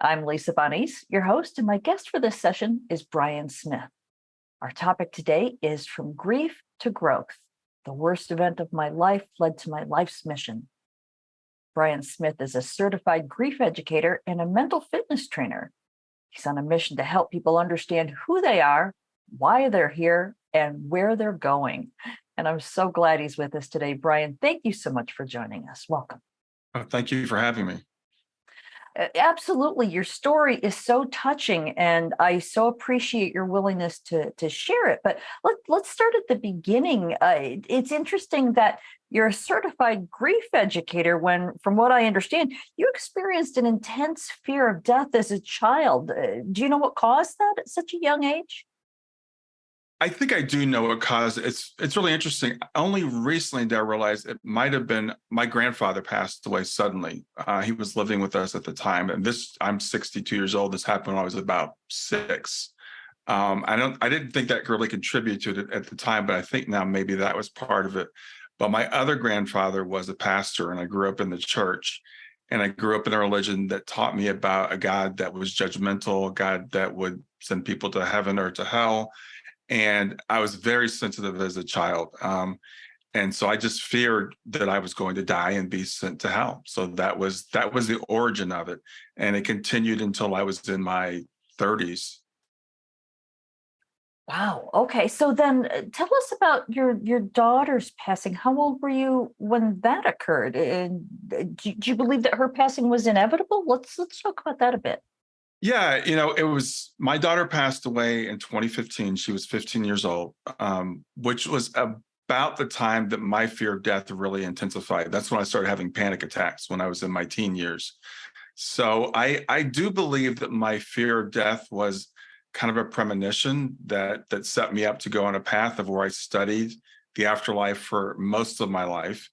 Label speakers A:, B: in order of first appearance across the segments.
A: I'm Lisa Bonnies, your host, and my guest for this session is Brian Smith. Our topic today is From Grief to Growth. The worst event of my life led to my life's mission. Brian Smith is a certified grief educator and a mental fitness trainer. He's on a mission to help people understand who they are, why they're here, and where they're going. And I'm so glad he's with us today. Brian, thank you so much for joining us. Welcome.
B: Thank you for having me.
A: Absolutely. Your story is so touching, and I so appreciate your willingness to share it. But let's start at the beginning. It's interesting that you're a certified grief educator when, from what I understand, you experienced an intense fear of death as a child. Do you know what caused that at such a young age?
B: I think I do know what caused it. It's really interesting. Only recently did I realize it might have been my grandfather passed away suddenly. He was living with us at the time, and I'm 62 years old. This happened when I was about 6. I didn't think that really contributed to it at the time, but I think now maybe that was part of it. But my other grandfather was a pastor, and I grew up in the church, and I grew up in a religion that taught me about a God that was judgmental, a God that would send people to heaven or to hell. And I was very sensitive as a child. And so I just feared that I was going to die and be sent to hell. So that was the origin of it. And it continued until I was in my 30s.
A: Wow. Okay. So then tell us about your daughter's passing. How old were you when that occurred? And do you believe that her passing was inevitable? Let's talk about that a bit.
B: Yeah, it was my daughter passed away in 2015. She was 15 years old, which was about the time that my fear of death really intensified. That's when I started having panic attacks when I was in my teen years. So I do believe that my fear of death was kind of a premonition that set me up to go on a path of where I studied the afterlife for most of my life.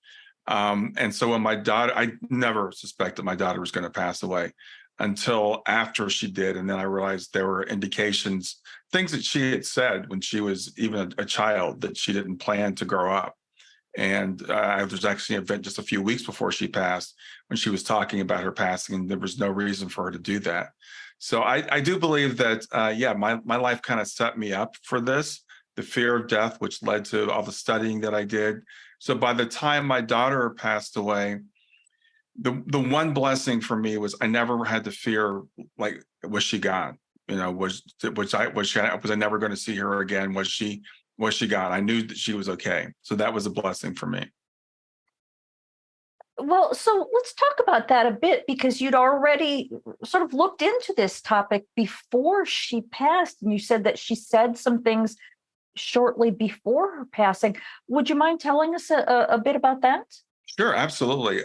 B: And so when I never suspected my daughter was going to pass away until after she did. And then I realized there were indications, things that she had said when she was even a child, that she didn't plan to grow up. And there's actually an event just a few weeks before she passed when she was talking about her passing, and there was no reason for her to do that. So I do believe that, my life kind of set me up for this, the fear of death, which led to all the studying that I did. So by the time my daughter passed away, the one blessing for me was I never had to fear, like, was she gone? Was I never going to see her again? Was she gone? I knew that she was okay. So that was a blessing for me.
A: Well, so let's talk about that a bit, because you'd already sort of looked into this topic before she passed, and you said that she said some things shortly before her passing. Would you mind telling us a bit about that?
B: Sure, absolutely.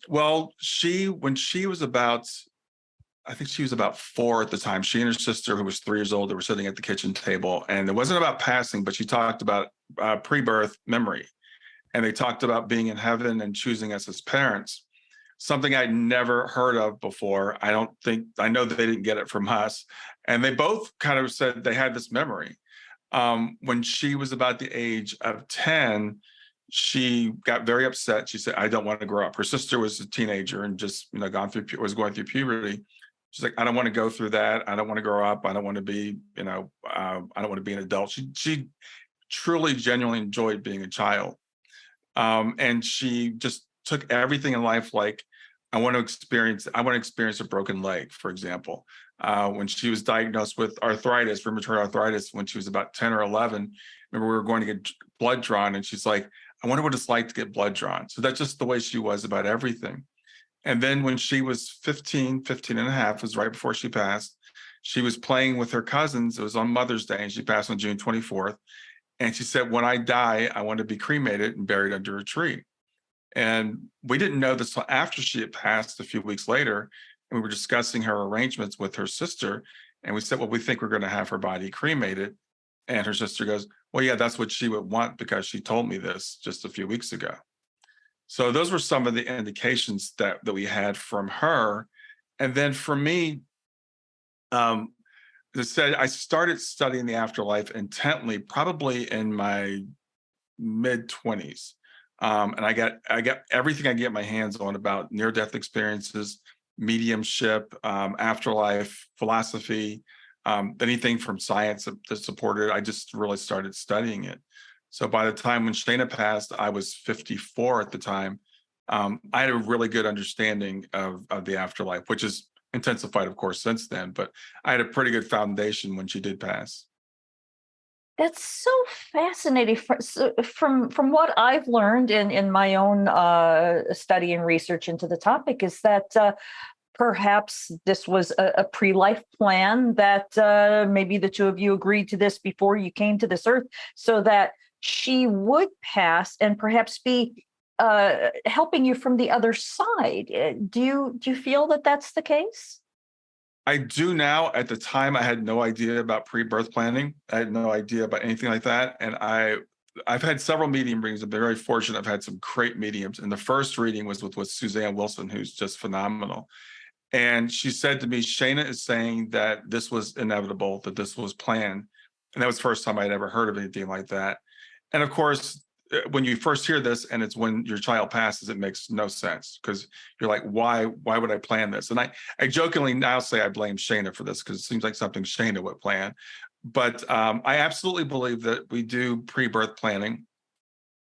B: Well, when she was about, I think she was about 4 at the time. She and her sister, who was 3 years old, they were sitting at the kitchen table, and it wasn't about passing, but she talked about pre-birth memory, and they talked about being in heaven and choosing us as parents. Something I'd never heard of before. I know that they didn't get it from us, and they both kind of said they had this memory. When she was about the age of 10. She got very upset. She said, "I don't want to grow up." Her sister was a teenager and just, was going through puberty. She's like, "I don't want to go through that. I don't want to grow up. I don't want to be, I don't want to be an adult." She truly, genuinely enjoyed being a child. And she just took everything in life like, I want to experience a broken leg, for example. When she was diagnosed with arthritis, rheumatoid arthritis, when she was about 10 or 11, remember we were going to get blood drawn, and she's like, "I wonder what it's like to get blood drawn." So that's just the way she was about everything. And then when she was 15 and a half, was right before she passed, she was playing with her cousins. It was on Mother's Day, and she passed on June 24th. And she said, "When I die, I want to be cremated and buried under a tree." And we didn't know this till after she had passed a few weeks later. And we were discussing her arrangements with her sister. And we said, "Well, we think we're going to have her body cremated." And her sister goes, "Well, yeah, that's what she would want because she told me this just a few weeks ago." So those were some of the indications that we had from her. And then for me, as I said, I started studying the afterlife intently, probably in my mid 20s. And I got everything I get my hands on about near-death experiences, mediumship, afterlife, philosophy, anything from science that supported it. I just really started studying it. So by the time when Shayna passed, I was 54 at the time. I had a really good understanding of the afterlife, which is intensified, of course, since then. But I had a pretty good foundation when she did pass.
A: That's so fascinating. From what I've learned in my own study and research into the topic is that perhaps this was a pre-life plan, that maybe the two of you agreed to this before you came to this earth, so that she would pass and perhaps be helping you from the other side. Do you feel that that's the case?
B: I do now. At the time, I had no idea about pre-birth planning. I had no idea about anything like that. And I've had several medium readings. I've been very fortunate. I've had some great mediums. And the first reading was with Suzanne Wilson, who's just phenomenal. And she said to me, Shayna is saying that this was inevitable, that this was planned. And that was the first time I'd ever heard of anything like that. And of course, when you first hear this and it's when your child passes, it makes no sense, because you're like, why would I plan this? And I jokingly now say I blame Shayna for this, because it seems like something Shayna would plan. But I absolutely believe that we do pre-birth planning.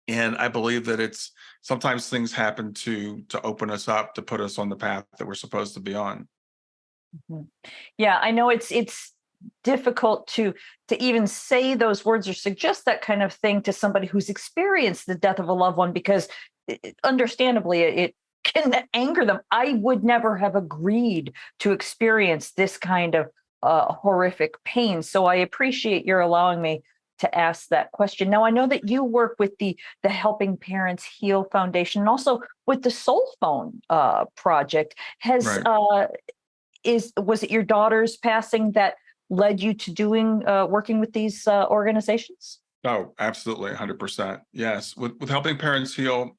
B: And I believe that it's sometimes things happen to open us up, to put us on the path that we're supposed to be on.
A: Mhm. Yeah, I know it's difficult to even say those words or suggest that kind of thing to somebody who's experienced the death of a loved one, because understandably it can anger them. I would never have agreed to experience this kind of horrific pain. So I appreciate your allowing me to ask that question. Now I know that you work with the Helping Parents Heal Foundation, and also with the Soul Phone project. Has
B: Right.
A: Was it your daughter's passing that led you to doing working with these organizations?
B: Oh, absolutely, 100%. Yes. With Helping Parents Heal,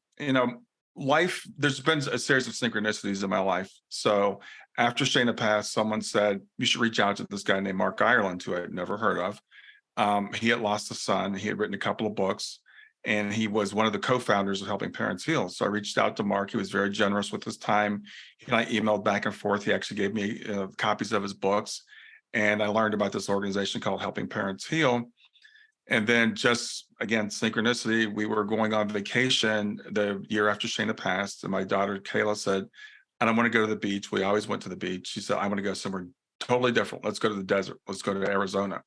B: life, there's been a series of synchronicities in my life. So after Shayna passed, someone said, you should reach out to this guy named Mark Ireland, who I had never heard of. He had lost a son. He had written a couple of books, and he was one of the co-founders of Helping Parents Heal. So I reached out to Mark. He was very generous with his time. He and I emailed back and forth. He actually gave me copies of his books, and I learned about this organization called Helping Parents Heal. And then, just again, synchronicity, we were going on vacation the year after Shayna passed, and my daughter Kayla said, I don't want to go to the beach. We always went to the beach. She said, I want to go somewhere totally different. Let's go to the desert. Let's go to Arizona.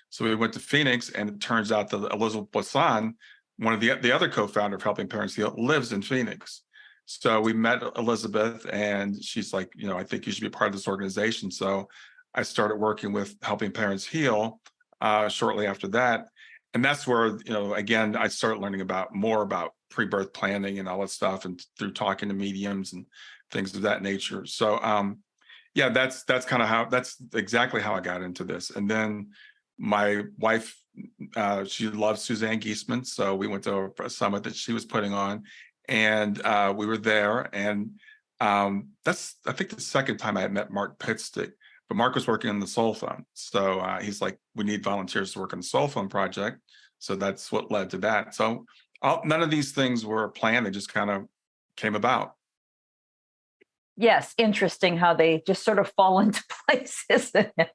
B: So we went to Phoenix, and it turns out that Elizabeth Boisson, one of the other co-founder of Helping Parents Heal, lives in Phoenix. So we met Elizabeth, and she's like, I think you should be part of this organization. So I started working with Helping Parents Heal shortly after that. And that's where, again, I started learning more about pre-birth planning and all that stuff, and through talking to mediums and things of that nature. So yeah, that's that's exactly how I got into this. And then my wife, she loves Suzanne Giesman, so we went to a summit that she was putting on, and we were there. And that's, I think, the second time I had met Mark Pitstick. But Mark was working on the Soul Phone, so he's like, we need volunteers to work on the Soul Phone project. So that's what led to that. So none of these things were planned; they just kind of came about.
A: Yes, interesting how they just sort of fall into place, isn't it?